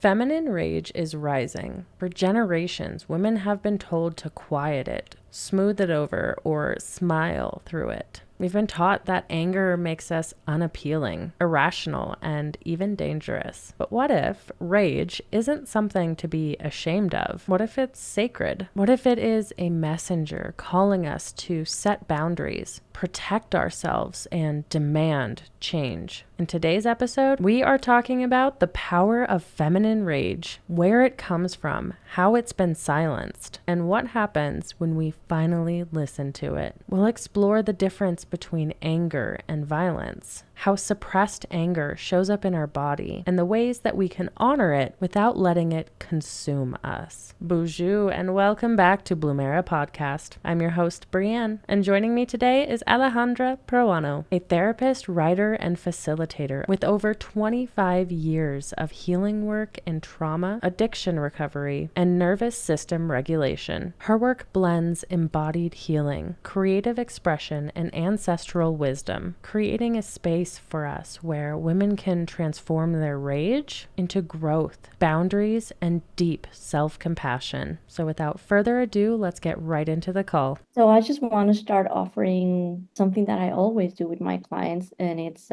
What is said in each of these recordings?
Feminine rage is rising. For generations, women have been told to quiet it, smooth it over, or smile through it. We've been taught that anger makes us unappealing, irrational, and even dangerous. But what if rage isn't something to be ashamed of? What if it's sacred? What if it is a messenger calling us to set boundaries, protect ourselves, and demand change? In today's episode, we are talking about the power of feminine rage, where it comes from, how it's been silenced, and what happens when we finally listen to it. We'll explore the difference between anger and violence, how suppressed anger shows up in our body, and the ways that we can honor it without letting it consume us. Bonjour and welcome back to Blumera Podcast. I'm your host, Brienne, and joining me today is Alejandra Proaño, a therapist, writer, and facilitator with over 25 years of healing work in trauma, addiction recovery, and nervous system regulation. Her work blends embodied healing, creative expression, and ancestral wisdom, creating a space for us where women can transform their rage into growth, boundaries, and deep self-compassion. So without further ado, let's get right into the call. So I just want to start offering something that I always do with my clients, and it's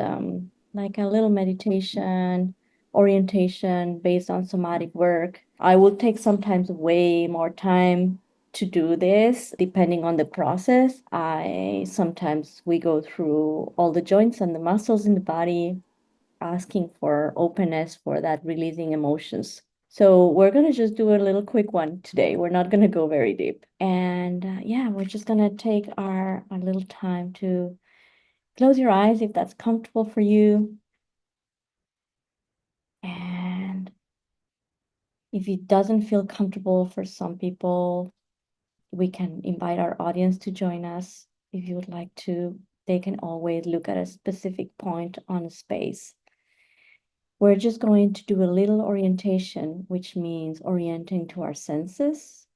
like a little meditation orientation based on somatic work. I will take sometimes way more time to do this depending on the process. I sometimes we go through all the joints and the muscles in the body, asking for openness for that releasing emotions. So we're going to just do a little quick one today. We're not going to go very deep. And yeah, we're just going to take our little time to close your eyes if that's comfortable for you. And if it doesn't feel comfortable for some people, we can invite our audience to join us. If you would like to, they can always look at a specific point on a space. We're just going to do a little orientation, which means orienting to our senses.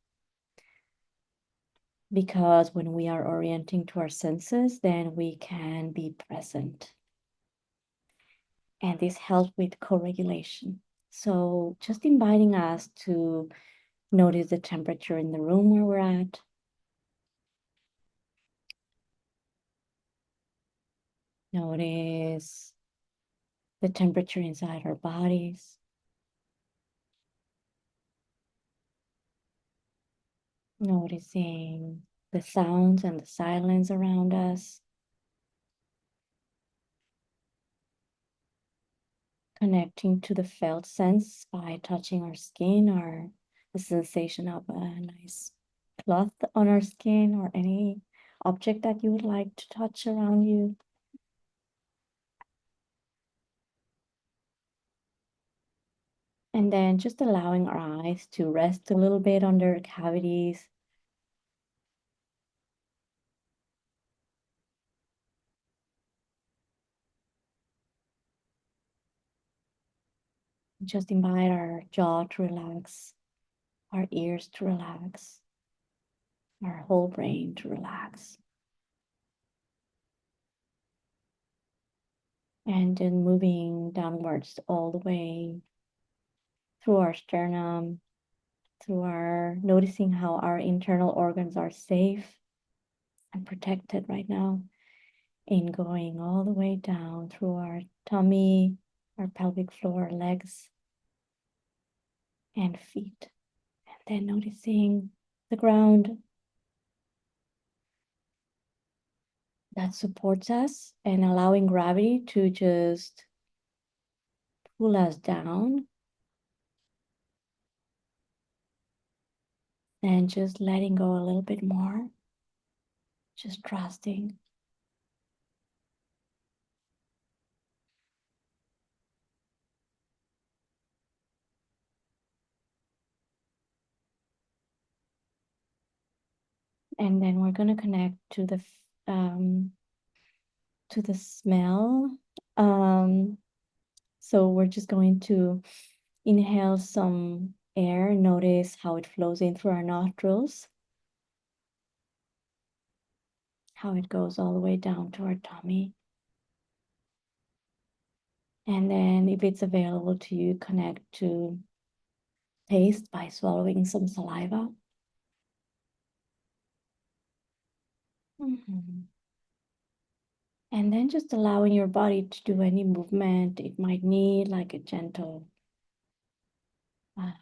Because when we are orienting to our senses, then we can be present. And this helps with co-regulation. So just inviting us to notice the temperature in the room where we're at. Notice the temperature inside our bodies. Noticing the sounds and the silence around us. Connecting to the felt sense by touching our skin or the sensation of a nice cloth on our skin or any object that you would like to touch around you. And then just allowing our eyes to rest a little bit on their cavities. Just invite our jaw to relax, our ears to relax, our whole brain to relax. And then moving downwards all the way through our sternum, through our noticing how our internal organs are safe and protected right now, in going all the way down through our tummy, our pelvic floor, legs, and feet. And then noticing the ground that supports us and allowing gravity to just pull us down and just letting go a little bit more, just trusting. And then we're going to connect to the smell. So we're just going to inhale some air, notice how it flows in through our nostrils, how it goes all the way down to our tummy. And then if it's available to you, connect to taste by swallowing some saliva. Mhm. And then just allowing your body to do any movement it might need, like a uh,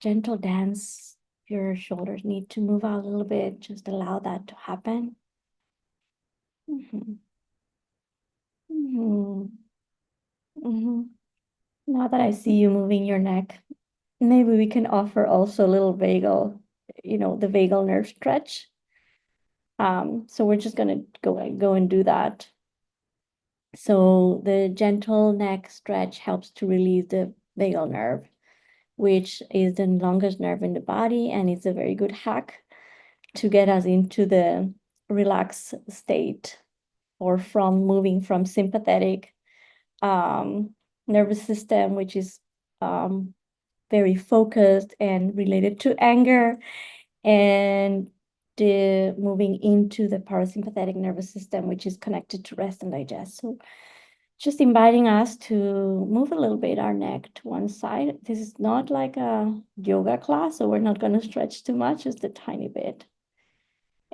gentle dance. If your shoulders need to move out a little bit, just allow that to happen. Mhm. Mhm. Mhm. Now that I see you moving your neck, maybe we can offer also a little vagal, the vagal nerve stretch. So we're just gonna go and do that. So the gentle neck stretch helps to release the vagal nerve, which is the longest nerve in the body, and it's a very good hack to get us into the relaxed state, or from moving from sympathetic nervous system, which is very focused and related to anger, and the moving into the parasympathetic nervous system, which is connected to rest and digest. So just inviting us to move a little bit our neck to one side. This is not like a yoga class, so we're not going to stretch too much, just a tiny bit.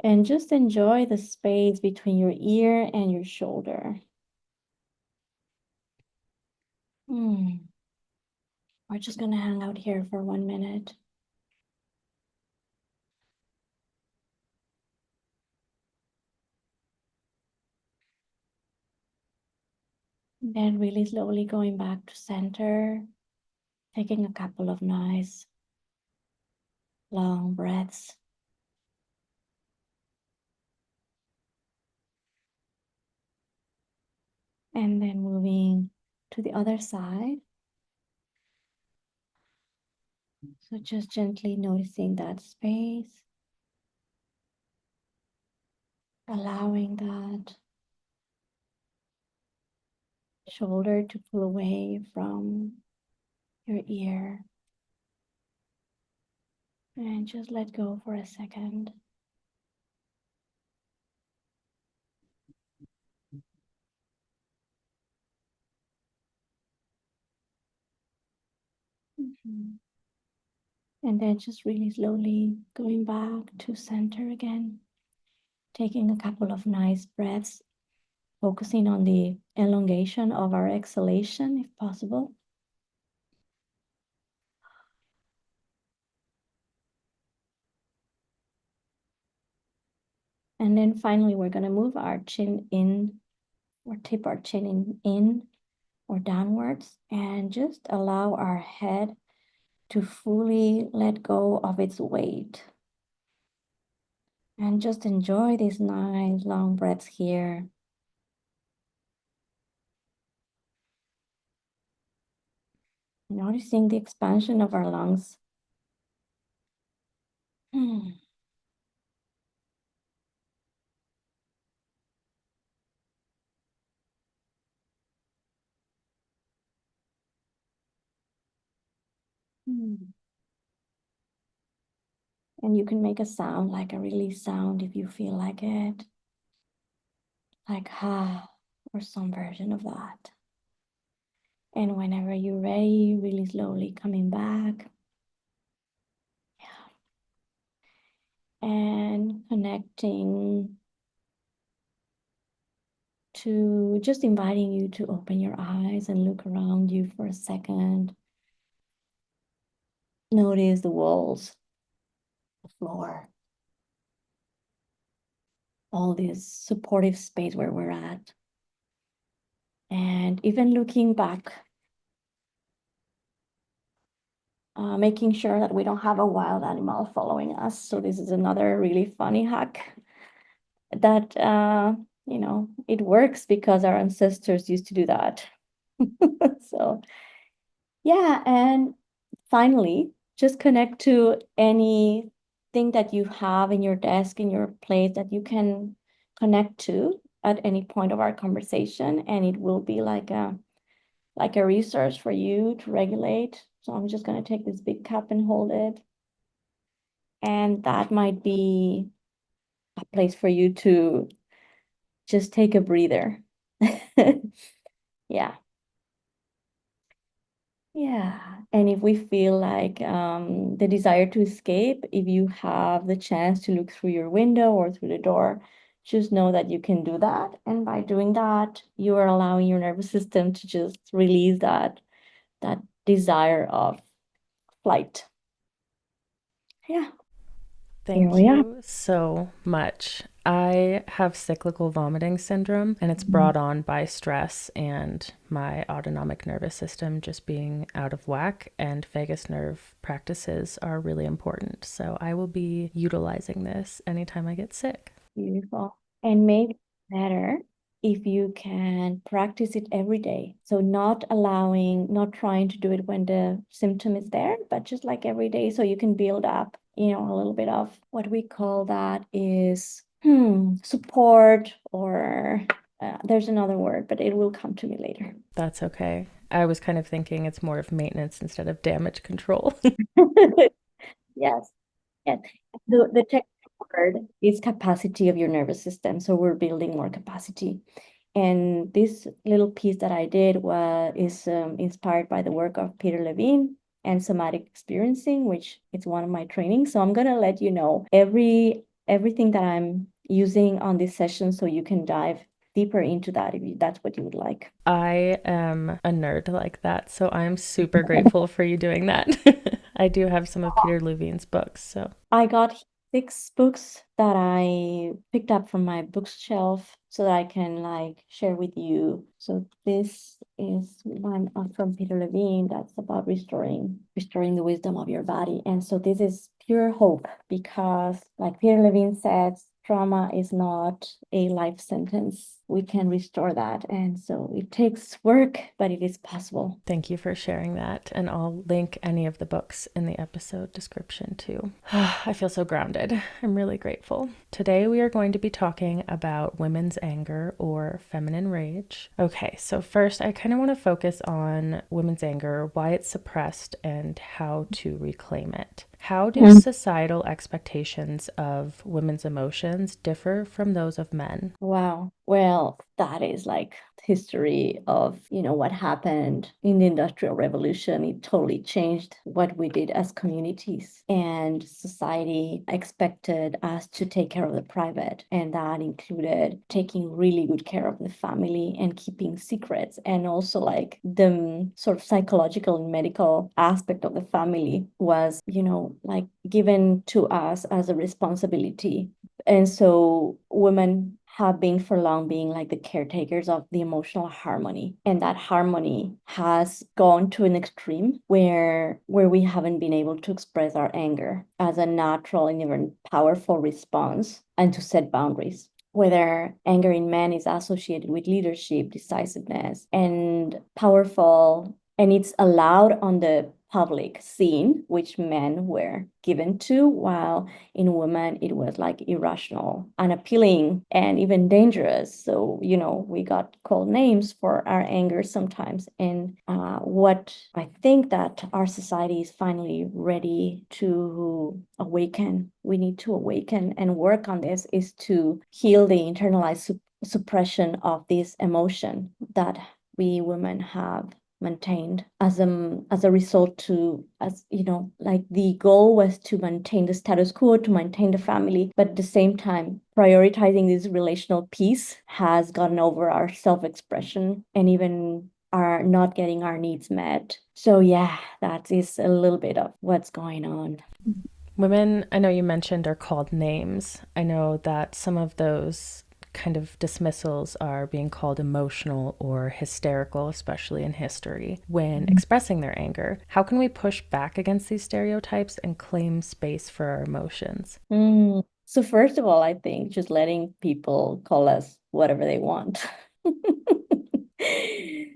And just enjoy the space between your ear and your shoulder. We're just going to hang out here for 1 minute. Then really slowly going back to center, taking a couple of nice long breaths. And then moving to the other side. So just gently noticing that space, allowing that shoulder to pull away from your ear. And just let go for a second. Mhm. And then just really slowly going back to center again, taking a couple of nice breaths, focusing on the elongation of our exhalation if possible. And then finally, we're going to move our chin in, or tip our chin in or downwards, and just allow our head to fully let go of its weight. And just enjoy these nice long breaths here. Noticing the expansion of our lungs. Hmm. Hmm. And you can make a sound, like a release sound if you feel like it. Like ha, or some version of that. And whenever you're ready, really slowly coming back. And connecting to just inviting you to open your eyes and look around you for a second. Notice the walls, the floor, all this supportive space where we're at. And even looking back, making sure that we don't have a wild animal following us. So this is another really funny hack that, it works because our ancestors used to do that. So yeah, and finally, just connect to anything that you have in your desk, in your plate that you can connect to at any point of our conversation, and it will be like a resource for you to regulate. So I'm just going to take this big cup and hold it, and that might be a place for you to just take a breather. Yeah. Yeah. And if we feel like the desire to escape, if you have the chance to look through your window or through the door, just know that you can do that. And by doing that, you are allowing your nervous system to just release that desire of flight. Yeah, here Thank we are. you so much. I have cyclical vomiting syndrome, and it's brought on by stress and my autonomic nervous system just being out of whack, and vagus nerve practices are really important. So I will be utilizing this anytime I get sick. Beautiful. And maybe better if you can practice it every day. So not trying to do it when the symptom is there, but just like every day, so you can build up, a little bit of what we call that is support, or there's another word, but it will come to me later. That's okay. I was kind of thinking it's more of maintenance instead of damage control. Yes. Yes. The technical word is capacity of your nervous system. So we're building more capacity. And this little piece that I did is inspired by the work of Peter Levine and somatic experiencing, which is one of my trainings. So I'm gonna let you know everything that I'm using on this session, so you can dive deeper into that if that's what you would like. I am a nerd like that, so I'm super grateful for you doing that. I do have some of Peter Levine's books, so I got 6 books that I picked up from my bookshelf so that I can share with you. So this is one from Peter Levine that's about restoring the wisdom of your body. And so this is pure hope, because like Peter Levine says, trauma is not a life sentence. We can restore that. And so it takes work, but it is possible. thank you for sharing that. And I'll link any of the books in the episode description too. I feel so grounded. I'm really grateful. Today we are going to be talking about women's anger or feminine rage. Okay, so first I kind of want to focus on women's anger, why it's suppressed, and how to reclaim it. How do societal expectations of women's emotions differ from those of men? Wow. Well, that is like history of, what happened in the Industrial Revolution. It totally changed what we did as communities. And society expected us to take care of the private. And that included taking really good care of the family and keeping secrets. And also like the sort of psychological and medical aspect of the family was, like given to us as a responsibility. And so women have been for long being like the caretakers of the emotional harmony. And that harmony has gone to an extreme where we haven't been able to express our anger as a natural and even powerful response, and to set boundaries. Whether anger in men is associated with leadership, decisiveness, and powerful, and it's allowed on the public scene, which men were given to, while in women it was like irrational, unappealing, and even dangerous. So we got called names for our anger sometimes. And what I think that our society is finally ready to awaken, we need to awaken and work on this, is to heal the internalized suppression of this emotion that we women have maintained as a result to, as like the goal was to maintain the status quo, to maintain the family, but at the same time prioritizing this relational piece has gotten over our self-expression and even are not getting our needs met. So yeah, that is a little bit of what's going on. Women, I know you mentioned, are called names. I know that some of those kind of dismissals are being called emotional or hysterical, especially in history, when expressing their anger. How can we push back against these stereotypes and claim space for our emotions? So first of all, I think just letting people call us whatever they want.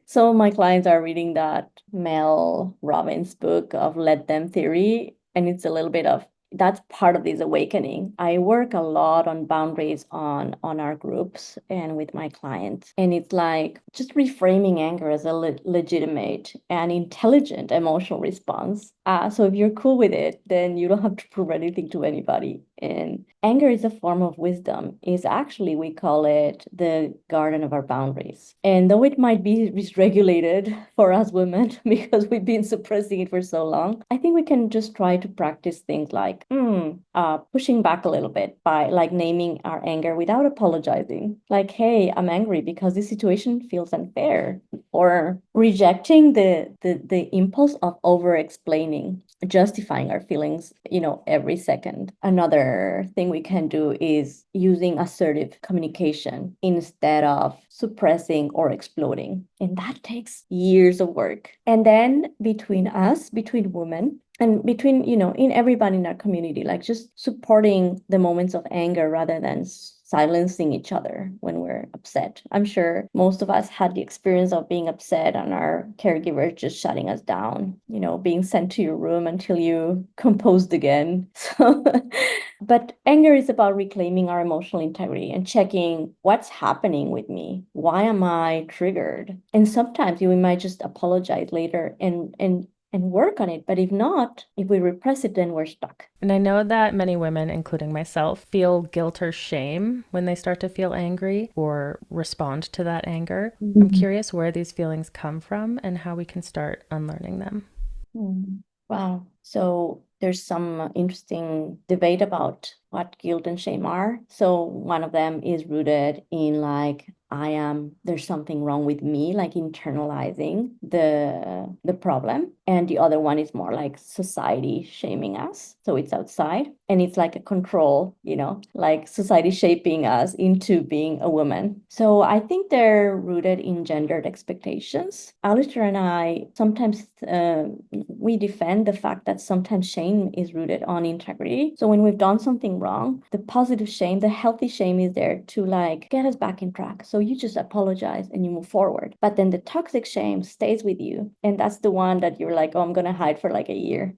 So my clients are reading that Mel Robbins book of Let Them Theory, and it's a little bit of that's part of this awakening. I work a lot on boundaries on our groups and with my clients, and it's like just reframing anger as a legitimate and intelligent emotional response. So if you're cool with it, then you don't have to prove anything to anybody. And anger is a form of wisdom. Is actually, we call it the garden of our boundaries. And though it might be dysregulated for us women because we've been suppressing it for so long, I think we can just try to practice things like pushing back a little bit by like naming our anger without apologizing. Like, hey, I'm angry because this situation feels unfair, or rejecting the impulse of over explaining, justifying our feelings, every second. Another thing we can do is using assertive communication instead of suppressing or exploding. And that takes years of work. And then between us, between women, and between, in everybody in our community, like just supporting the moments of anger rather than silencing each other when we're upset. I'm sure most of us had the experience of being upset and our caregiver just shutting us down, being sent to your room until you composed again. So, but anger is about reclaiming our emotional integrity and checking what's happening with me. Why am I triggered? And sometimes we might just apologize later and work on it. But if not, if we repress it, then we're stuck. And I know that many women, including myself, feel guilt or shame when they start to feel angry or respond to that anger. Mm-hmm. I'm curious where these feelings come from and how we can start unlearning them. Wow. So there's some interesting debate about what guilt and shame are. So one of them is rooted in like, there's something wrong with me, like internalizing the problem. And the other one is more like society shaming us. So it's outside and it's like a control, like society shaping us into being a woman. So I think they're rooted in gendered expectations. Alistair and I sometimes, we defend the fact that sometimes shame is rooted on integrity. So when we've done something wrong, the positive shame, the healthy shame is there to like get us back in track. So you just apologize and you move forward. But then the toxic shame stays with you. And that's the one that you're like, oh, I'm going to hide for like a year.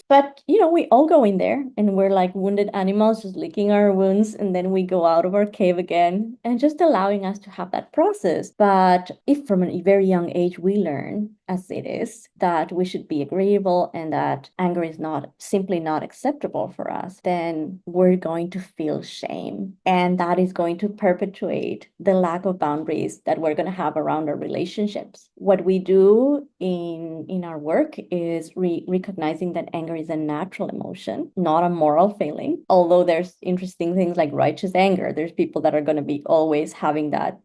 But, we all go in there and we're like wounded animals just licking our wounds. And then we go out of our cave again and just allowing us to have that process. But if from a very young age we learn, as it is, that we should be agreeable and that anger is simply not acceptable for us, then we're going to feel shame. And that is going to perpetuate the lack of boundaries that we're going to have around our relationships. What we do in our work is recognizing that anger is a natural emotion, not a moral failing. Although there's interesting things like righteous anger. There's people that are going to be always having that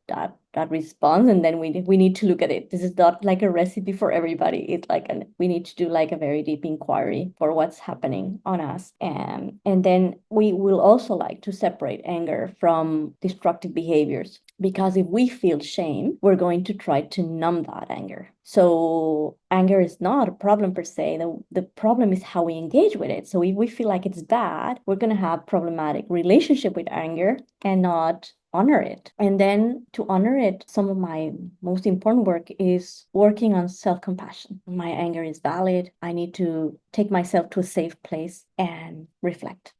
response, and then we need to look at it. This is not like a recipe for everybody. It's like we need to do like a very deep inquiry for what's happening on us, and then we will also like to separate anger from destructive behaviors, because if we feel shame, we're going to try to numb that anger. So anger is not a problem per se. The problem is how we engage with it. So if we feel like it's bad, we're going to have problematic relationship with anger and not honor it. And then to honor it, some of my most important work is working on self-compassion. My anger is valid. I need to take myself to a safe place and reflect.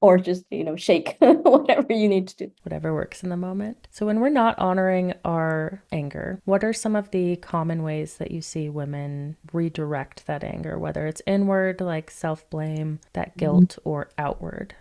Or just, shake, whatever you need to do. Whatever works in the moment. So when we're not honoring our anger, what are some of the common ways that you see women redirect that anger, whether it's inward, like self-blame, that guilt, or outward?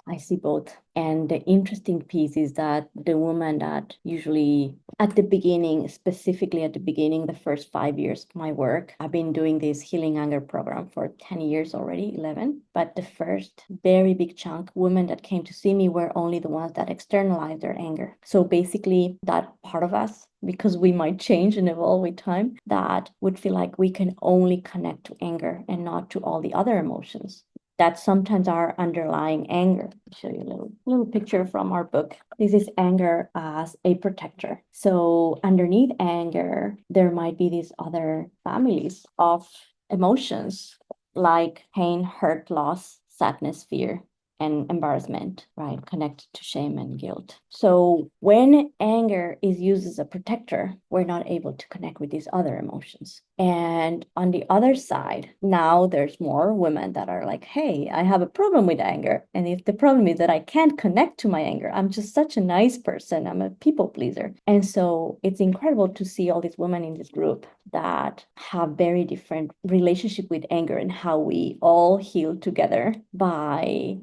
I see both. And the interesting piece is that the woman that usually at the beginning, specifically at the beginning, the first 5 years of my work, I've been doing this healing anger program for 10 years already, 11. But the first very big chunk, women that came to see me were only the ones that externalized their anger. So basically that part of us, because we might change and evolve with time, that would feel like we can only connect to anger and not to all the other emotions. That sometimes our underlying anger. I'll show you a little picture from our book. This is anger as a protector. So underneath anger, there might be these other families of emotions like pain, hurt, loss, sadness, fear. and embarrassment, right? Connected to shame and guilt. So when anger is used as a protector, we're not able to connect with these other emotions. And on the other side, now there's more women that are like, hey, I have a problem with anger. And if the problem is that I can't connect to my anger, I'm just such a nice person, I'm a people pleaser. And so it's incredible to see all these women in this group that have very different relationship with anger and how we all heal together by,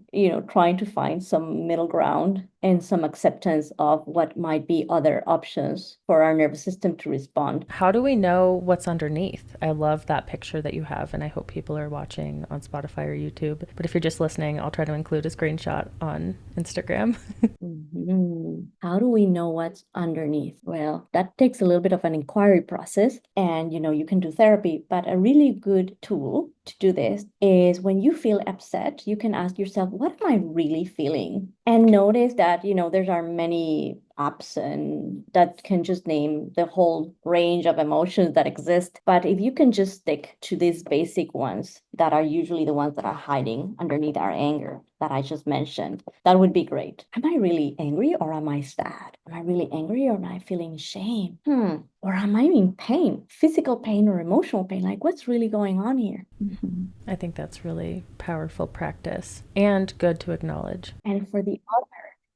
trying to find some middle ground and some acceptance of what might be other options for our nervous system to respond. How do we know what's underneath? I love that picture that you have, and I hope people are watching on Spotify or YouTube. But if you're just listening, I'll try to include a screenshot on Instagram. How do we know what's underneath? Well, that takes a little bit of an inquiry process, and you can do therapy, but a really good tool to do this is when you feel upset, you can ask yourself, what am I really feeling? And notice that, there are many apps and that can just name the whole range of emotions that exist. But if you can just stick to these basic ones that are usually the ones that are hiding underneath our anger that I just mentioned, that would be great. Am I really angry or am I sad? Am I really angry or am I feeling shame? Or am I in pain, physical pain or emotional pain? Like, what's really going on here? I think that's really powerful practice and good to acknowledge. And for the other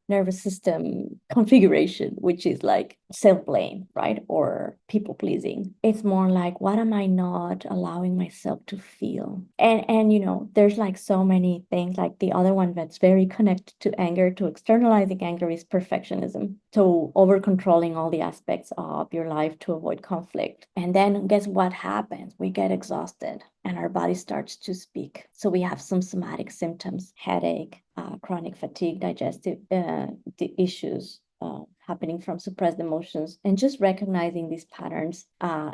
nervous system configuration, which is like self-blame, right? Or people pleasing. It's more like, what am I not allowing myself to feel? And there's like so many things. Like the other one that's very connected to anger, to externalizing anger, is perfectionism. So over controlling all the aspects of your life to avoid conflict. And then guess what happens? We get exhausted and our body starts to speak. So we have some somatic symptoms, headache, chronic fatigue, digestive issues happening from suppressed emotions. And just recognizing these patterns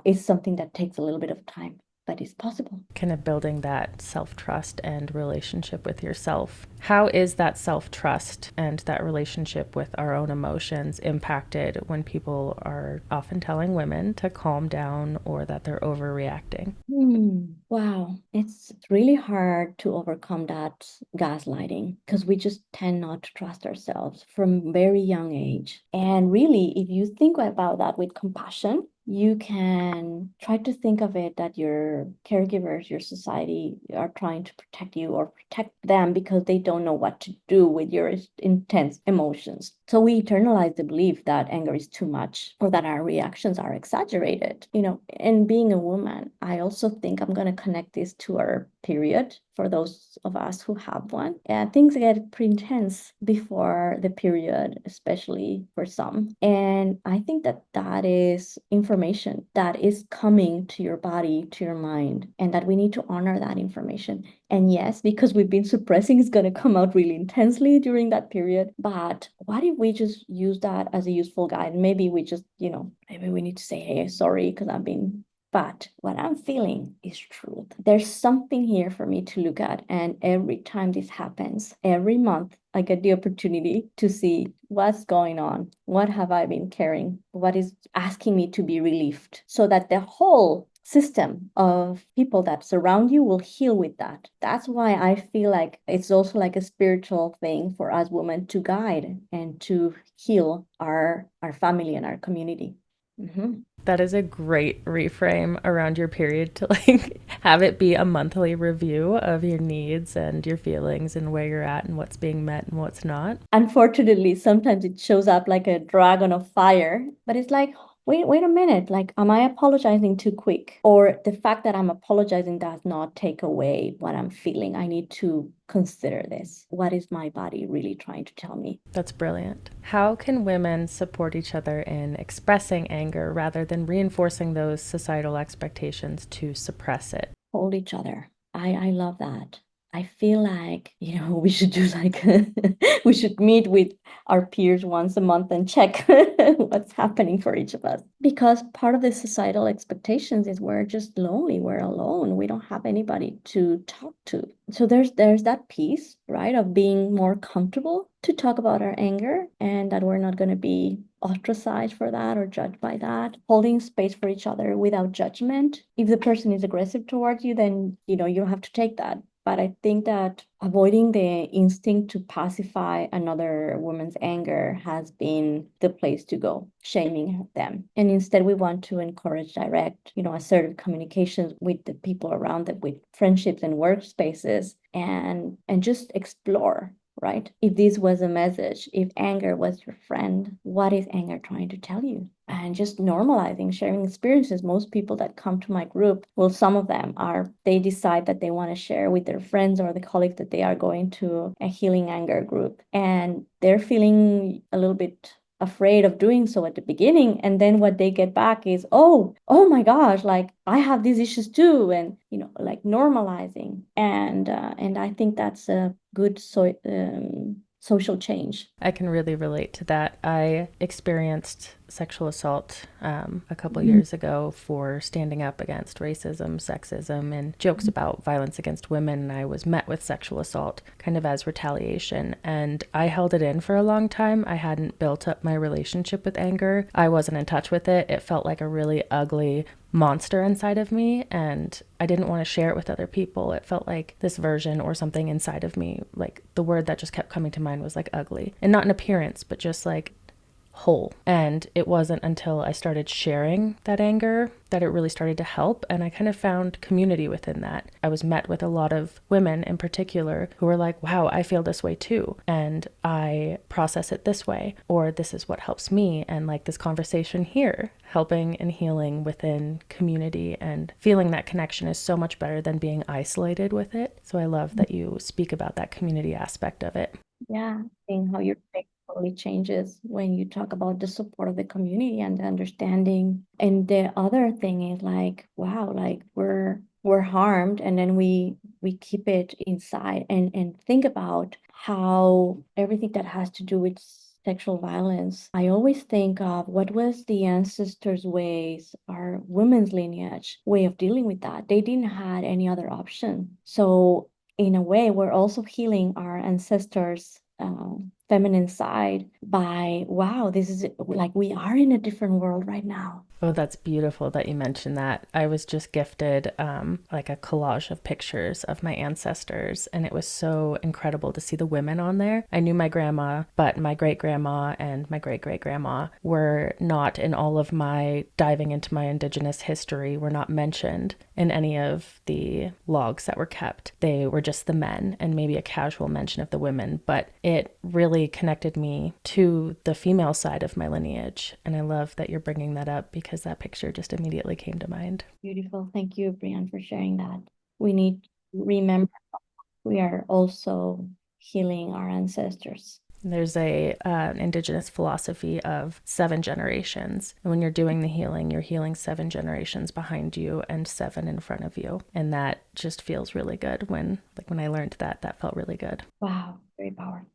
is something that takes a little bit of time, but it's possible. Kind of building that self-trust and relationship with yourself. How is that self-trust and that relationship with our own emotions impacted when people are often telling women to calm down or that they're overreacting? Wow, it's really hard to overcome that gaslighting because we just tend not to trust ourselves from very young age. And really, if you think about that with compassion, you can try to think of it that your caregivers, your society are trying to protect you or protect them because they don't know what to do with your intense emotions. So we internalize the belief that anger is too much or that our reactions are exaggerated. And being a woman, I also think I'm going to connect this to our period for those of us who have one. Things get pretty intense before the period, especially for some. And I think that is information that is coming to your body, to your mind, and that we need to honor that information. And yes, because we've been suppressing, it's going to come out really intensely during that period. But what if we just use that as a useful guide? Maybe we just, maybe we need to say, hey, sorry, because I've been. But what I'm feeling is truth. There's something here for me to look at. And every time this happens, every month, I get the opportunity to see what's going on. What have I been carrying? What is asking me to be relieved so that the whole system of people that surround you will heal with that. That's why I feel like it's also like a spiritual thing for us women to guide and to heal our family and our community. That is a great reframe around your period to have it be a monthly review of your needs and your feelings and where you're at and what's being met and what's not. Unfortunately, sometimes it shows up like a dragon of fire, but it's like, wait a minute, like, am I apologizing too quick? Or the fact that I'm apologizing does not take away what I'm feeling. I need to consider this. What is my body really trying to tell me? That's brilliant. How can women support each other in expressing anger rather than reinforcing those societal expectations to suppress it? Hold each other. I love that. I feel like, we should do we should meet with our peers once a month and check what's happening for each of us. Because part of the societal expectations is we're just lonely, we're alone, we don't have anybody to talk to. So there's that piece, right, of being more comfortable to talk about our anger and that we're not going to be ostracized for that or judged by that. Holding space for each other without judgment. If the person is aggressive towards you, then, you don't have to take that. But I think that avoiding the instinct to pacify another woman's anger has been the place to go, shaming them. And instead, we want to encourage direct, assertive communications with the people around them, with friendships and workspaces, and just explore. Right? If this was a message, if anger was your friend, what is anger trying to tell you? And just normalizing sharing experiences. Most people that come to my group, well, some of them they decide that they want to share with their friends or the colleagues that they are going to a healing anger group. And they're feeling a little bit afraid of doing so at the beginning, and then what they get back is, oh my gosh, like I have these issues too, and like normalizing, and I think that's a good social change. I can really relate to that. I experienced sexual assault a couple years ago for standing up against racism, sexism, and jokes about violence against women. And I was met with sexual assault kind of as retaliation. And I held it in for a long time. I hadn't built up my relationship with anger. I wasn't in touch with it. It felt like a really ugly monster inside of me, and I didn't want to share it with other people. It felt like this version or something inside of me, like the word that just kept coming to mind was like ugly, and not in appearance, but just like whole. And it wasn't until I started sharing that anger that it really started to help, and I kind of found community within that. I was met with a lot of women in particular who were like, wow, I feel this way too, and I process it this way, or this is what helps me, and like this conversation here, helping and healing within community and feeling that connection is so much better than being isolated with it. So I love that you speak about that community aspect of it. Yeah, seeing how your take totally changes when you talk about the support of the community and the understanding. And the other thing is like, wow, like we're harmed, and then we keep it inside and think about how everything that has to do with sexual violence. I always think of what was the ancestors' ways, our women's lineage way of dealing with that. They didn't had any other option. So in a way, we're also healing our ancestors' feminine side by, wow, this is like we are in a different world right now. Oh, that's beautiful that you mentioned that. I was just gifted like a collage of pictures of my ancestors, and it was so incredible to see the women on there. I knew my grandma, but my great-grandma and my great-great-grandma were not in all of my diving into my Indigenous history, were not mentioned in any of the logs that were kept. They were just the men and maybe a casual mention of the women, but it really connected me to the female side of my lineage. And I love that you're bringing that up because that picture just immediately came to mind. Beautiful. Thank you, Brian, for sharing that. We need to remember we are also healing our ancestors. There's an Indigenous philosophy of 7 generations. And when you're doing the healing, you're healing 7 generations behind you and 7 in front of you. And that just feels really good. When I learned that, that felt really good. Wow, very powerful.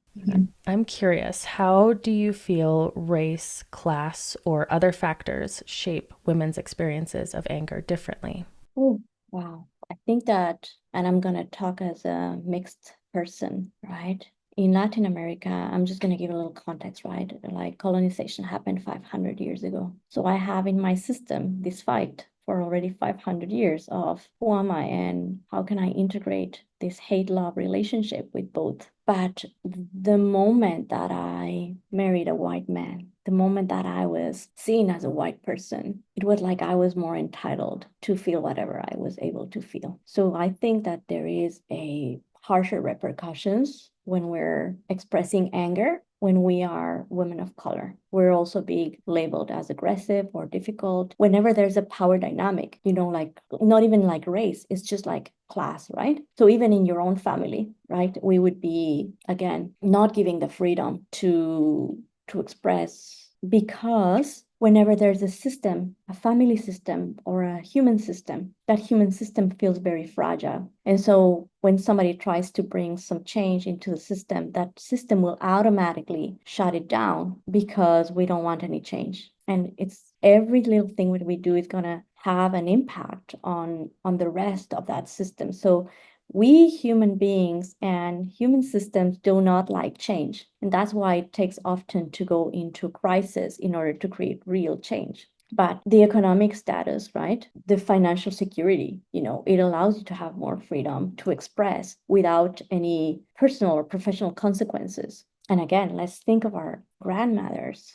I'm curious, how do you feel race, class, or other factors shape women's experiences of anger differently? Oh, wow. I think that, and I'm going to talk as a mixed person, right? In Latin America, I'm just going to give a little context, right? Like colonization happened 500 years ago. So I have in my system this fight for already 500 years of who am I and how can I integrate this hate-love relationship with both. But the moment that I married a white man, the moment that I was seen as a white person, it was like I was more entitled to feel whatever I was able to feel. So I think that there is a harsher repercussions when we're expressing anger when we are women of color. We're also being labeled as aggressive or difficult whenever there's a power dynamic, like not even like race, it's just like class, right? So even in your own family, right, we would be, again, not giving the freedom to express, because whenever there's a system, a family system or a human system, that human system feels very fragile. And so when somebody tries to bring some change into the system, that system will automatically shut it down because we don't want any change. And it's every little thing that we do is going to have an impact on the rest of that system. So we human beings and human systems do not like change. And that's why it takes often to go into crisis in order to create real change. But the economic status, right? The financial security, it allows you to have more freedom to express without any personal or professional consequences. And again, let's think of our grandmothers,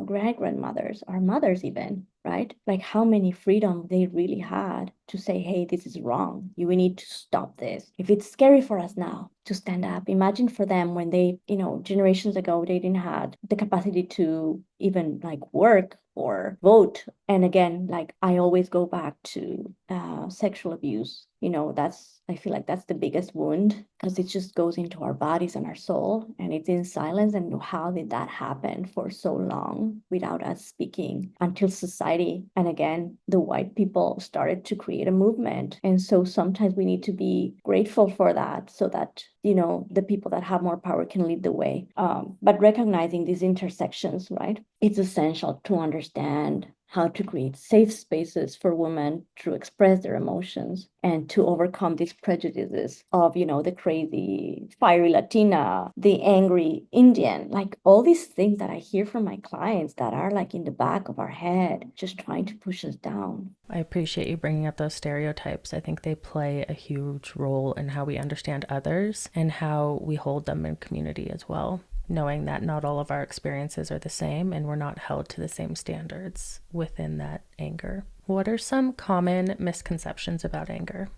great grandmothers, our mothers, even, right? Like how many freedom they really had to say, hey, this is wrong. We need to stop this. If it's scary for us now to stand up, imagine for them when they, generations ago, they didn't have the capacity to even like work or vote. And again, like I always go back to sexual abuse. I feel like that's the biggest wound because it just goes into our bodies and our soul and it's in silence. And how did that happen for so long without us speaking until society and again, the white people started to create a movement. And so sometimes we need to be grateful for that so that, the people that have more power can lead the way. But recognizing these intersections, right? It's essential to understand how to create safe spaces for women to express their emotions and to overcome these prejudices of, the crazy, fiery Latina, the angry Indian, like all these things that I hear from my clients that are like in the back of our head, just trying to push us down. I appreciate you bringing up those stereotypes. I think they play a huge role in how we understand others and how we hold them in community as well, knowing that not all of our experiences are the same and we're not held to the same standards within that anger. What are some common misconceptions about anger?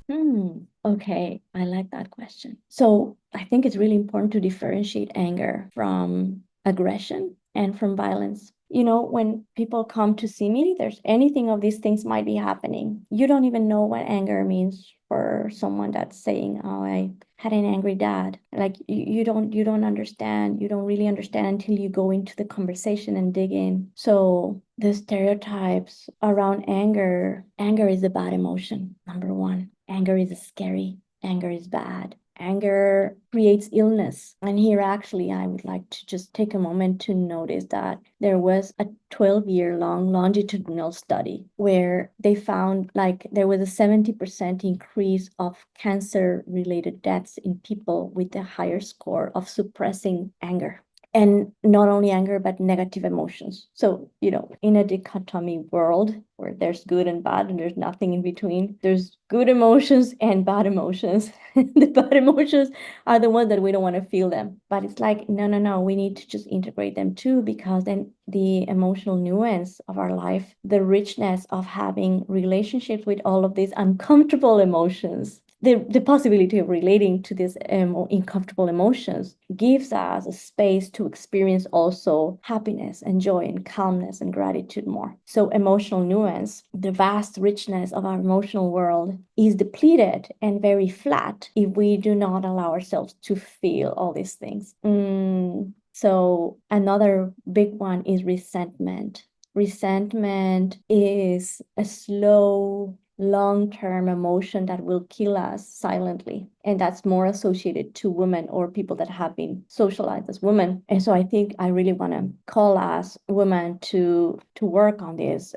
Okay, I like that question. So I think it's really important to differentiate anger from aggression and from violence. When people come to see me, there's anything of these things might be happening. You don't even know what anger means for someone that's saying, "Oh, I had an angry dad." Like you don't understand. You don't really understand until you go into the conversation and dig in. So the stereotypes around anger is a bad emotion, number one. Anger is scary. Anger is bad. Anger creates illness. And here, actually, I would like to just take a moment to notice that there was a 12-year-long longitudinal study where they found like there was a 70% increase of cancer-related deaths in people with a higher score of suppressing anger. And not only anger, but negative emotions. So, in a dichotomy world where there's good and bad and there's nothing in between, there's good emotions and bad emotions. The bad emotions are the ones that we don't want to feel them. But it's like, no, no, no, we need to just integrate them too, because then the emotional nuance of our life, the richness of having relationships with all of these uncomfortable emotions, the possibility of relating to these uncomfortable emotions gives us a space to experience also happiness and joy and calmness and gratitude more. So emotional nuance, the vast richness of our emotional world, is depleted and very flat if we do not allow ourselves to feel all these things. So another big one is resentment. Resentment is a slow, long-term emotion that will kill us silently. And that's more associated to women or people that have been socialized as women. And so I think I really want to call us women to work on this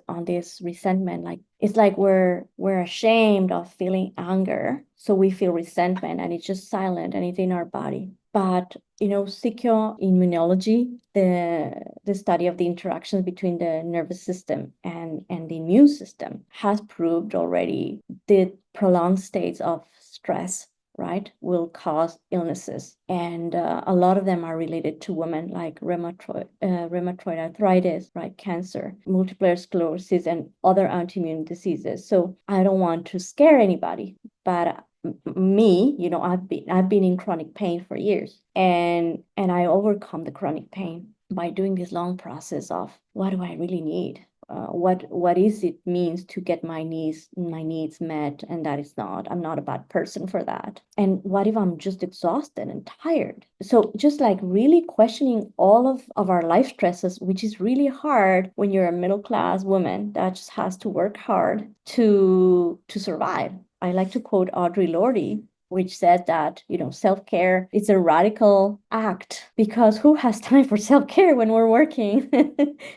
resentment. Like it's like we're ashamed of feeling anger. So we feel resentment and it's just silent and it's in our body. But psychoimmunology, the study of the interactions between the nervous system and the immune system, has proved already that prolonged states of stress, right, will cause illnesses. And a lot of them are related to women, like rheumatoid arthritis, right, cancer, multiple sclerosis, and other autoimmune diseases. So I don't want to scare anybody, but me, I've been in chronic pain for years, and I overcome the chronic pain by doing this long process of what do I really need? What is it means to get my needs met, and that is not, I'm not a bad person for that. And what if I'm just exhausted and tired? So just like really questioning all of our life stresses, which is really hard when you're a middle class woman that just has to work hard to survive. I like to quote Audre Lorde, which said that, self-care is a radical act, because who has time for self-care when we're working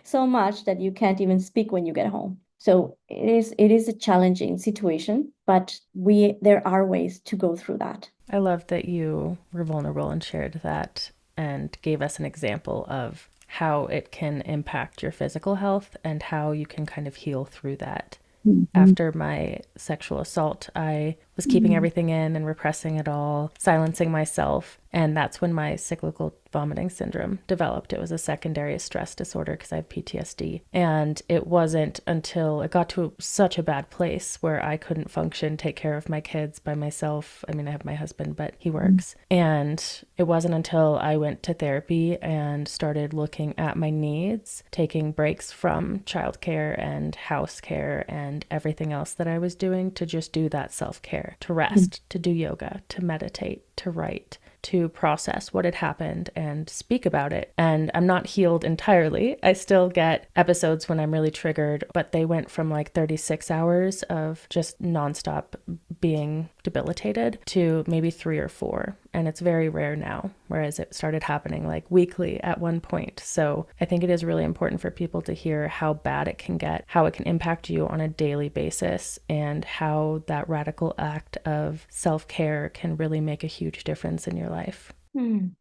so much that you can't even speak when you get home? So it is a challenging situation, but there are ways to go through that. I love that you were vulnerable and shared that and gave us an example of how it can impact your physical health and how you can kind of heal through that. Mhm. After my sexual assault, I was keeping Mhm. everything in and repressing it all, silencing myself. And that's when my cyclical vomiting syndrome developed. It was a secondary stress disorder because I have PTSD. And it wasn't until it got to such a bad place where I couldn't function, take care of my kids by myself. I mean, I have my husband, but he works. And it wasn't until I went to therapy and started looking at my needs, taking breaks from childcare and house care and everything else that I was doing to just do that self-care, to rest, to do yoga, to meditate, to write, to process what had happened and speak about it. And I'm not healed entirely. I still get episodes when I'm really triggered, but they went from like 36 hours of just nonstop being debilitated to maybe 3 or 4. And it's very rare now, whereas it started happening like weekly at one point. So I think it is really important for people to hear how bad it can get, how it can impact you on a daily basis, and how that radical act of self-care can really make a huge difference in your life.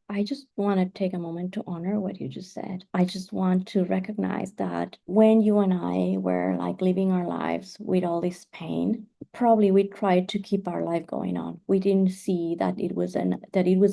I just want to take a moment to honor what you just said. I just want to recognize that when you and I were like living our lives with all this pain, probably we tried to keep our life going on. We didn't see that it was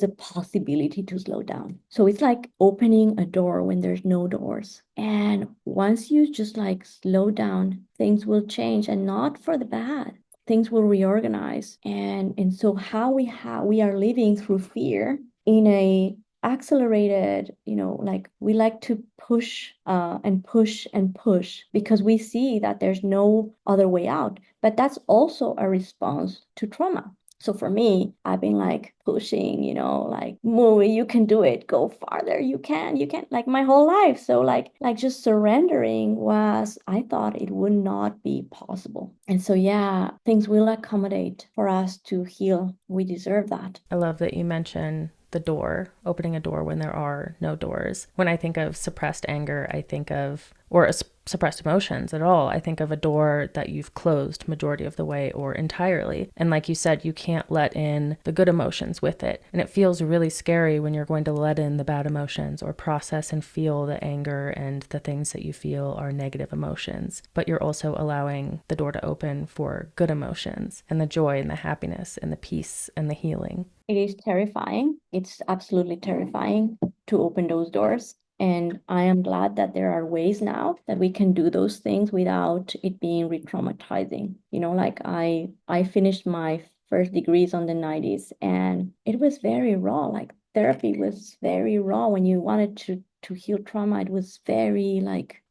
a possibility to slow down. So it's like opening a door when there's no doors. And once you just like slow down, things will change, and not for the bad. Things will reorganize. And so how we are living through fear in a accelerated, like we like to push and push and push because we see that there's no other way out. But that's also a response to trauma. So for me, I've been like pushing, like, move, you can do it, go farther, you can, like my whole life. So like just surrendering was, I thought it would not be possible. And so yeah, things will accommodate for us to heal. We deserve that. I love that you mention the door, opening a door when there are no doors. When I think of suppressed anger, I think of, or suppressed emotions at all, I think of a door that you've closed majority of the way or entirely. And like you said, you can't let in the good emotions with it. And it feels really scary when you're going to let in the bad emotions or process and feel the anger and the things that you feel are negative emotions. But you're also allowing the door to open for good emotions and the joy and the happiness and the peace and the healing. It is terrifying. It's absolutely terrifying to open those doors. And I am glad that there are ways now that we can do those things without it being re-traumatizing. Like I finished my first degrees on the 90s, and it was very raw. Like therapy was very raw. When you wanted to heal trauma, it was very like,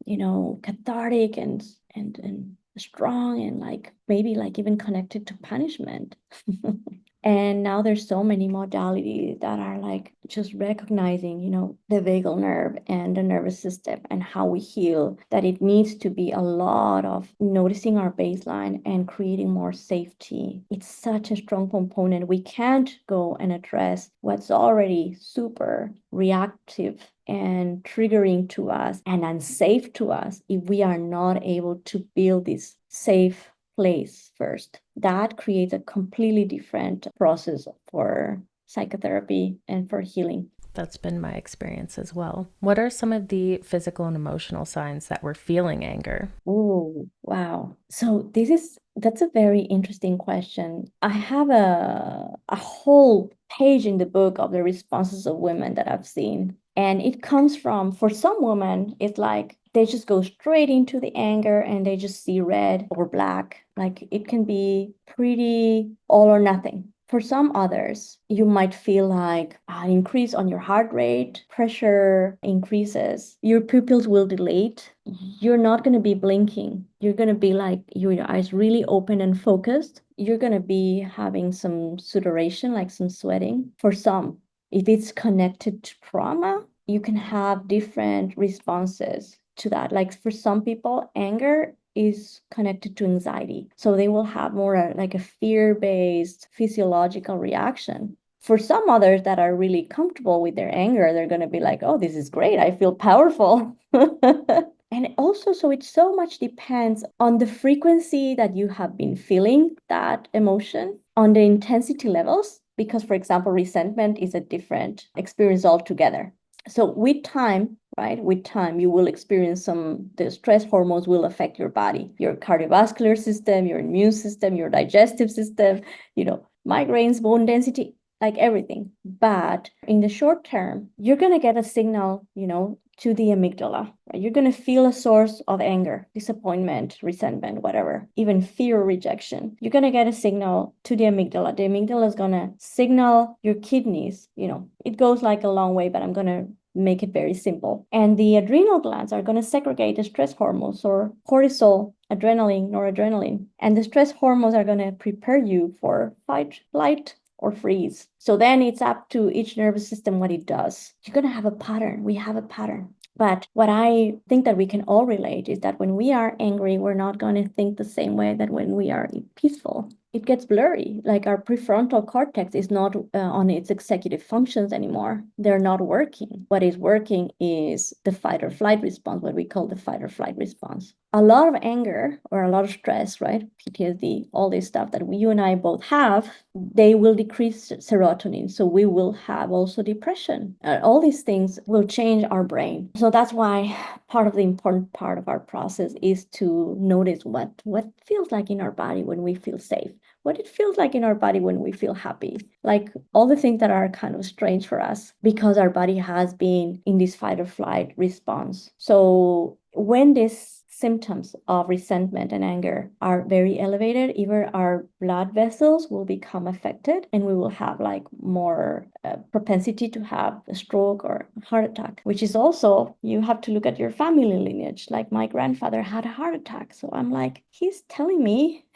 cathartic and strong, and like maybe like even connected to punishment. And now there's so many modalities that are like just recognizing, the vagal nerve and the nervous system and how we heal, that it needs to be a lot of noticing our baseline and creating more safety. It's such a strong component. We can't go and address what's already super reactive and triggering to us and unsafe to us if we are not able to build this safe place first. That creates a completely different process for psychotherapy and for healing. That's been my experience as well. What are some of the physical and emotional signs that we're feeling anger? Oh, wow. So that's a very interesting question. I have a whole page in the book of the responses of women that I've seen. And it comes from, for some women, it's like they just go straight into the anger and they just see red or black. Like it can be pretty all or nothing. For some others, you might feel like an increase on your heart rate, pressure increases, your pupils will dilate, you're not going to be blinking. You're going to be like your eyes really open and focused. You're going to be having some sudoration, like some sweating. For some, if it's connected to trauma, you can have different responses to that. Like for some people, anger is connected to anxiety. So they will have more like a fear-based physiological reaction. For some others that are really comfortable with their anger, they're going to be like, oh, this is great. I feel powerful. And also, so it so much depends on the frequency that you have been feeling that emotion, on the intensity levels, because, for example, resentment is a different experience altogether. So with time, right, with time, you will experience the stress hormones will affect your body, your cardiovascular system, your immune system, your digestive system, migraines, bone density, like everything. But in the short term, you're going to get a signal, to the amygdala, right? You're going to feel a source of anger, disappointment, resentment, whatever, even fear, rejection. You're going to get a signal to the amygdala. The amygdala is going to signal your kidneys. It goes like a long way, but I'm going to make it very simple. And the adrenal glands are going to segregate the stress hormones, or cortisol, adrenaline, noradrenaline. And the stress hormones are going to prepare you for fight, flight, or freeze. So then it's up to each nervous system what it does. You're going to have a pattern. We have a pattern. But what I think that we can all relate is that when we are angry, we're not going to think the same way that when we are peaceful. It gets blurry. Like our prefrontal cortex is not on its executive functions anymore. They're not working. What is working is the fight or flight response, what we call the fight or flight response. A lot of anger or a lot of stress, right? PTSD, all this stuff that you and I both have, they will decrease serotonin. So we will have also depression. All these things will change our brain. So that's why part of the important part of our process is to notice what feels like in our body when we feel safe, what it feels like in our body when we feel happy, like all the things that are kind of strange for us because our body has been in this fight or flight response. So when these symptoms of resentment and anger are very elevated, either our blood vessels will become affected and we will have like more propensity to have a stroke or heart attack, which is also, you have to look at your family lineage. Like my grandfather had a heart attack. So I'm like, he's telling me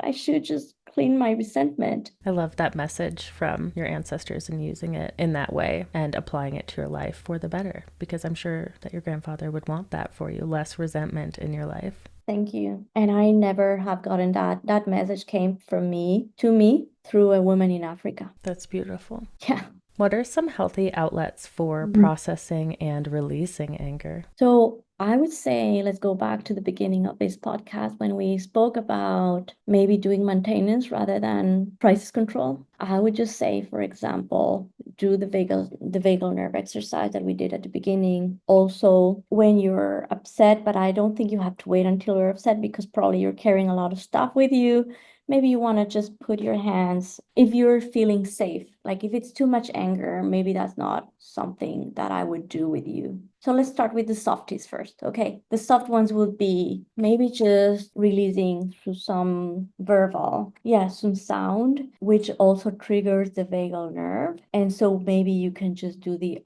I should just clean my resentment. I love that message from your ancestors and using it in that way and applying it to your life for the better, because I'm sure that your grandfather would want that for you, less resentment in your life. Thank you. And I never have gotten that. That message came from me to me through a woman in Africa. That's beautiful. Yeah. What are some healthy outlets for processing and releasing anger? So I would say, let's go back to the beginning of this podcast when we spoke about maybe doing maintenance rather than crisis control. I would just say, for example, do the vagal nerve exercise that we did at the beginning. Also, when you're upset, but I don't think you have to wait until you're upset because probably you're carrying a lot of stuff with you. Maybe you want to just put your hands, if you're feeling safe, like if it's too much anger, maybe that's not something that I would do with you. So let's start with the softies first. Okay. The soft ones would be maybe just releasing through some verbal, some sound, which also triggers the vagal nerve. And so maybe you can just do the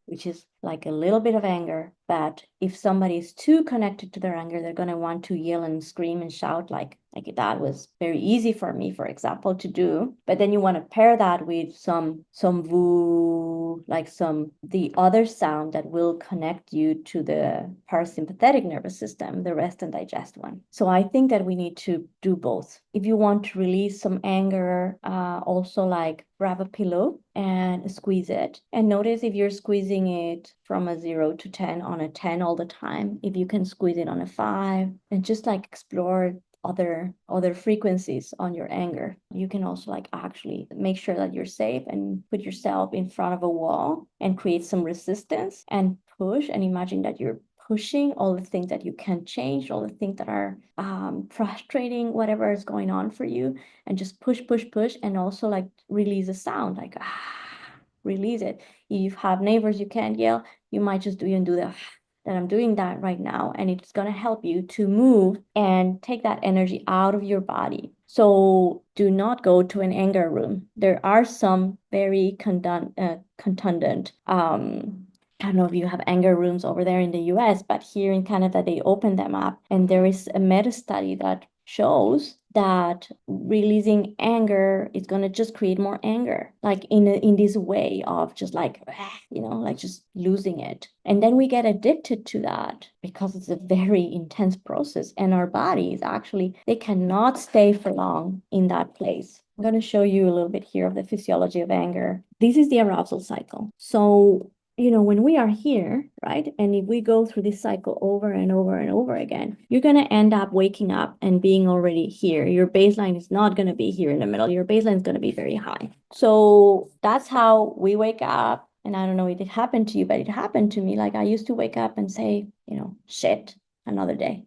which is like a little bit of anger. But if somebody is too connected to their anger, they're going to want to yell and scream and shout like that was very easy for me, for example, to do. But then you want to pair that with some woo, like the other sound that will connect you to the parasympathetic nervous system, the rest and digest one. So I think that we need to do both. If you want to release some anger, also like grab a pillow and squeeze it. And notice if you're squeezing it from a 0 to 10 on a 10 all the time, if you can squeeze it on a 5 and just like explore other frequencies on your anger. You can also like actually make sure that you're safe and put yourself in front of a wall and create some resistance and push and imagine that you're pushing all the things that you can change, all the things that are frustrating, whatever is going on for you, and just push, and also like release a sound, like release it. If you have neighbors you can't yell, you might just do that I'm doing that right now, and it's going to help you to move and take that energy out of your body. So do not go to an anger room. There are some very contundent I don't know if you have anger rooms over there in the US, but here in Canada, they open them up. And there is a meta study that shows that releasing anger is going to just create more anger, like in this way of just like, like just losing it. And then we get addicted to that because it's a very intense process. And our bodies actually, they cannot stay for long in that place. I'm going to show you a little bit here of the physiology of anger. This is the arousal cycle. So when we are here, right? And if we go through this cycle over and over and over again, you're going to end up waking up and being already here. Your baseline is not going to be here in the middle. Your baseline is going to be very high. So that's how we wake up. And I don't know if it happened to you, but it happened to me. Like I used to wake up and say, shit, another day.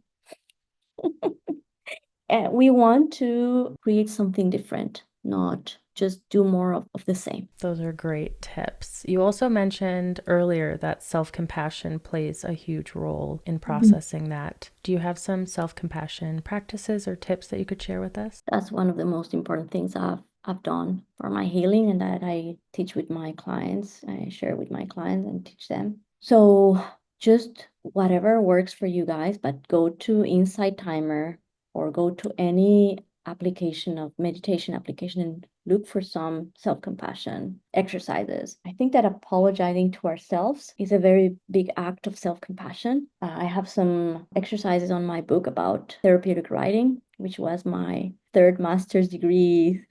And we want to create something different, not just do more of the same. Those are great tips. You also mentioned earlier that self-compassion plays a huge role in processing that. Do you have some self-compassion practices or tips that you could share with us? That's one of the most important things I've done for my healing, and that I teach with my clients. I share with my clients and teach them. So just whatever works for you guys, but go to Insight Timer or go to any application of meditation application and look for some self-compassion exercises. I think that apologizing to ourselves is a very big act of self-compassion. I have some exercises on my book about therapeutic writing, which was my third master's degree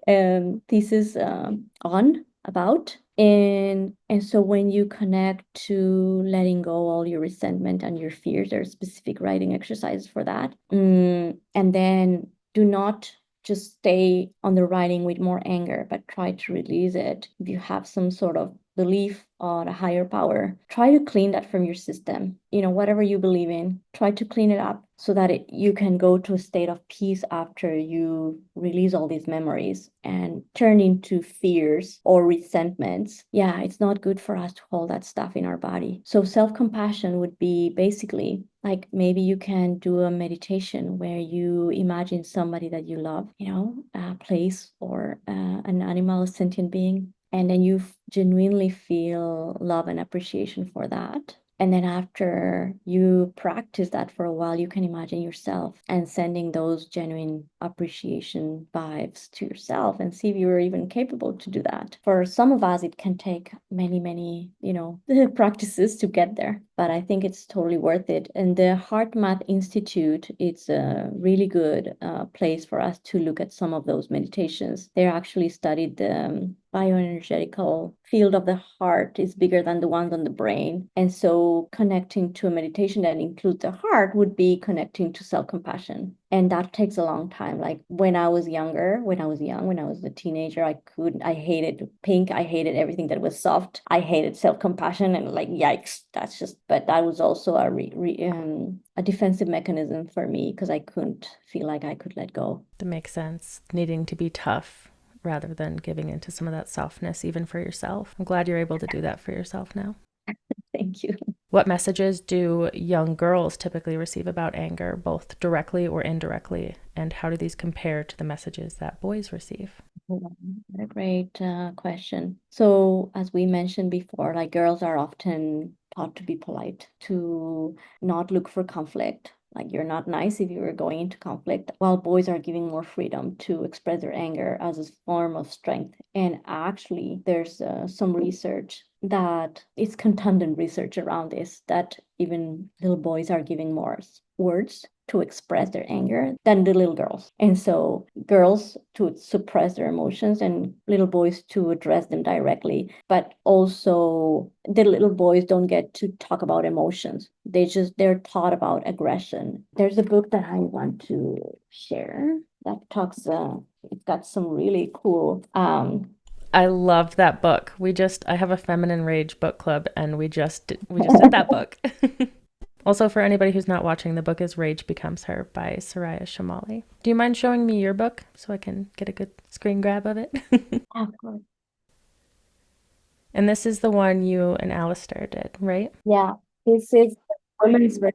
thesis on about. And so when you connect to letting go all your resentment and your fears, there are specific writing exercises for that. And then do not just stay on the writing with more anger, but try to release it. If you have some sort of belief on a higher power, try to clean that from your system. Whatever you believe in, try to clean it up so that you can go to a state of peace after you release all these memories and turn into fears or resentments. Yeah, it's not good for us to hold that stuff in our body. So self-compassion would be basically like maybe you can do a meditation where you imagine somebody that you love, a place or an animal, a sentient being, and then you genuinely feel love and appreciation for that. And then after you practice that for a while, you can imagine yourself and sending those genuine appreciation vibes to yourself and see if you're even capable to do that. For some of us, it can take many, many, practices to get there. But I think it's totally worth it. And the Heart Math Institute, it's a really good place for us to look at some of those meditations. They actually studied the bioenergetical field of the heart is bigger than the ones on the brain. And so connecting to a meditation that includes the heart would be connecting to self-compassion. And that takes a long time. Like when I was younger, when I was a teenager, I hated pink. I hated everything that was soft. I hated self-compassion and like, yikes, but that was also a defensive mechanism for me because I couldn't feel like I could let go. That makes sense. Needing to be tough rather than giving into some of that softness, even for yourself. I'm glad you're able to do that for yourself now. Thank you. What messages do young girls typically receive about anger, both directly or indirectly? And how do these compare to the messages that boys receive? What a great question. So as we mentioned before, like girls are often taught to be polite, to not look for conflict. Like you're not nice if you were going into conflict, while boys are giving more freedom to express their anger as a form of strength. And actually, there's some research that it's contundent research around this, that even little boys are giving more words to express their anger than the little girls. And so girls to suppress their emotions and little boys to address them directly. But also the little boys don't get to talk about emotions. They're taught about aggression. There's a book that I want to share that talks, it's got some really cool I love that book. I have a Feminine Rage book club, and we just did that book. Also, for anybody who's not watching, the book is Rage Becomes Her by Soraya Shamali. Do you mind showing me your book so I can get a good screen grab of it? Of course. And this is the one you and Alistair did, right? Yeah, this is women's version,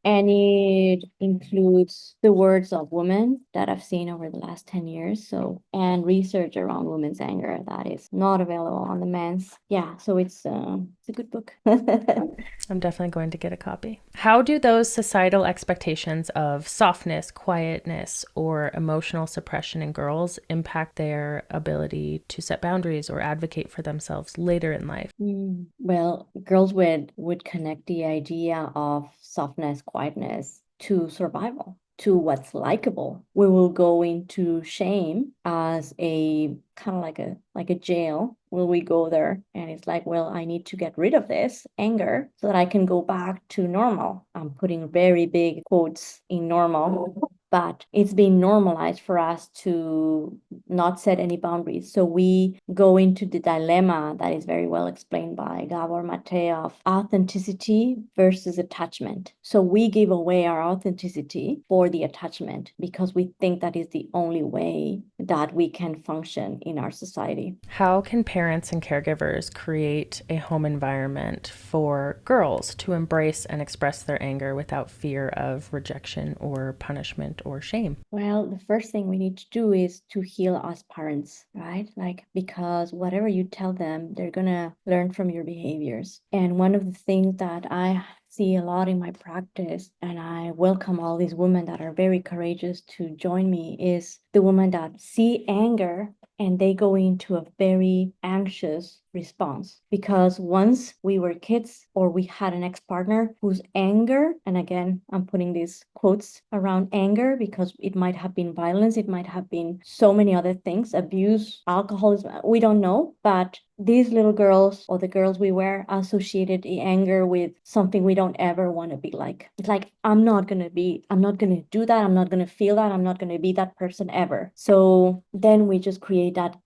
and it includes the words of women that I've seen over the last 10 years. So, and research around women's anger that is not available on the men's. Yeah, so it's a good book. I'm definitely going to get a copy. How do those societal expectations of softness, quietness, or emotional suppression in girls impact their ability to set boundaries or advocate for themselves later in life? Well, girls would connect the idea of softness, quietness to survival, to what's likable. We will go into shame as a kind of like a jail, will we go there and it's like, well, I need to get rid of this anger so that I can go back to normal. I'm putting very big quotes in normal, but it's been normalized for us to not set any boundaries. So we go into the dilemma that is very well explained by Gabor Mate of authenticity versus attachment. So we give away our authenticity for the attachment because we think that is the only way that we can function in our society. How can parents and caregivers create a home environment for girls to embrace and express their anger without fear of rejection or punishment or shame? Well, the first thing we need to do is to heal us parents, right? Like, because whatever you tell them, they're gonna learn from your behaviors. And one of the things that I see a lot in my practice, and I welcome all these women that are very courageous to join me, is the women that see anger and they go into a very anxious response. Because once we were kids or we had an ex-partner whose anger, and again, I'm putting these quotes around anger because it might have been violence, it might have been so many other things, abuse, alcoholism, we don't know, but these little girls or the girls we were associated the anger with something we don't ever want to be like. It's like, I'm not going to do that. I'm not going to feel that. I'm not going to be that person ever. So then we just create that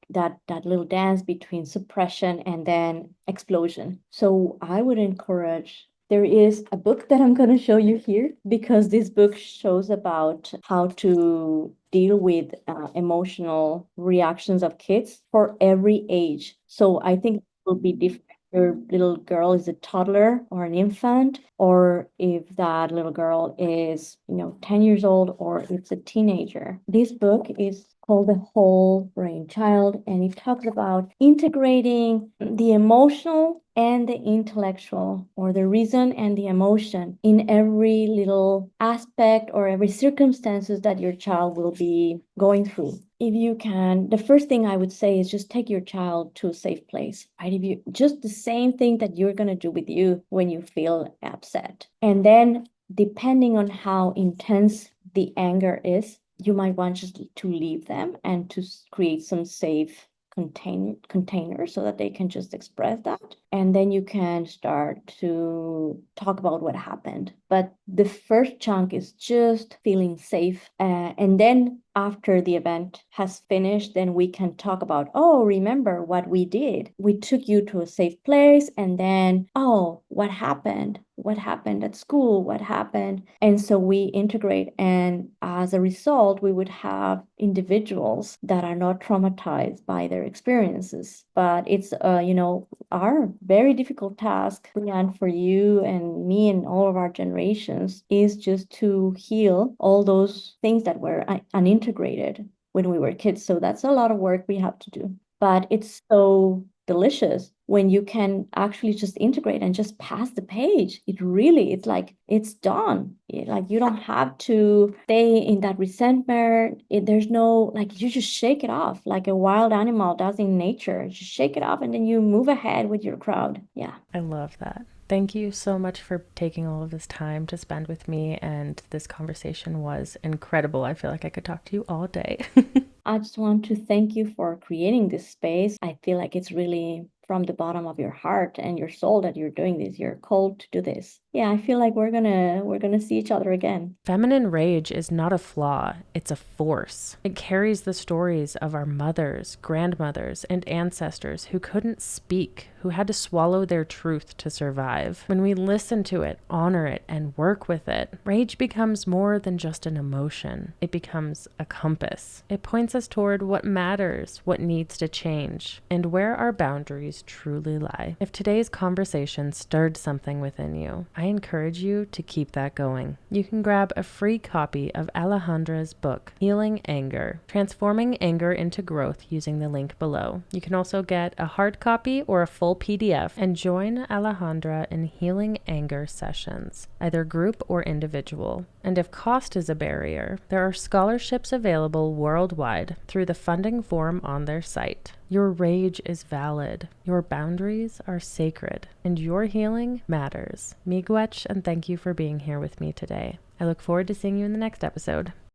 little dance between suppression and then explosion. So I would encourage, there is a book that I'm going to show you here because this book shows about how to deal with emotional reactions of kids for every age. So I think it will be different. Your little girl is a toddler or an infant, or if that little girl is, 10 years old, or it's a teenager. This book is called The Whole Brain Child, and it talks about integrating the emotional and the intellectual, or the reason and the emotion, in every little aspect or every circumstances that your child will be going through. If you can, the first thing I would say is just take your child to a safe place, right? If you just the same thing that you're going to do with you when you feel upset. And then depending on how intense the anger is, you might want just to leave them and to create some safe container so that they can just express that. And then you can start to talk about what happened. But the first chunk is just feeling safe. And then after the event has finished, then we can talk about, oh, remember what we did. We took you to a safe place. And then, oh, what happened? What happened at school? What happened? And so we integrate. And as a result, we would have individuals that are not traumatized by their experiences. But it's, our very difficult task, and for you and me and all of our generations, is just to heal all those things that were unintegrated when we were kids. So that's a lot of work we have to do. But it's so delicious when you can actually just integrate and just pass the page. It's like it's done. Like you don't have to stay in that resentment. There's no, like, you just shake it off like a wild animal does in nature. Just shake it off and then you move ahead with your crowd. Yeah. I love that. Thank you so much for taking all of this time to spend with me, and this conversation was incredible. I feel like I could talk to you all day. I just want to thank you for creating this space. I feel like it's really from the bottom of your heart and your soul that you're doing this. You're called to do this. Yeah, I feel like we're gonna see each other again. Feminine rage is not a flaw, it's a force. It carries the stories of our mothers, grandmothers, and ancestors who couldn't speak, who had to swallow their truth to survive. When we listen to it, honor it, and work with it, rage becomes more than just an emotion. It becomes a compass. It points us toward what matters, what needs to change, and where our boundaries truly lie. If today's conversation stirred something within you, I encourage you to keep that going. You can grab a free copy of Alejandra's book, Healing Anger, Transforming Anger into Growth, using the link below. You can also get a hard copy or a full PDF and join Alejandra in Healing Anger sessions, either group or individual. And if cost is a barrier, there are scholarships available worldwide through the funding form on their site. Your rage is valid, your boundaries are sacred, and your healing matters. Miigwech, and thank you for being here with me today. I look forward to seeing you in the next episode.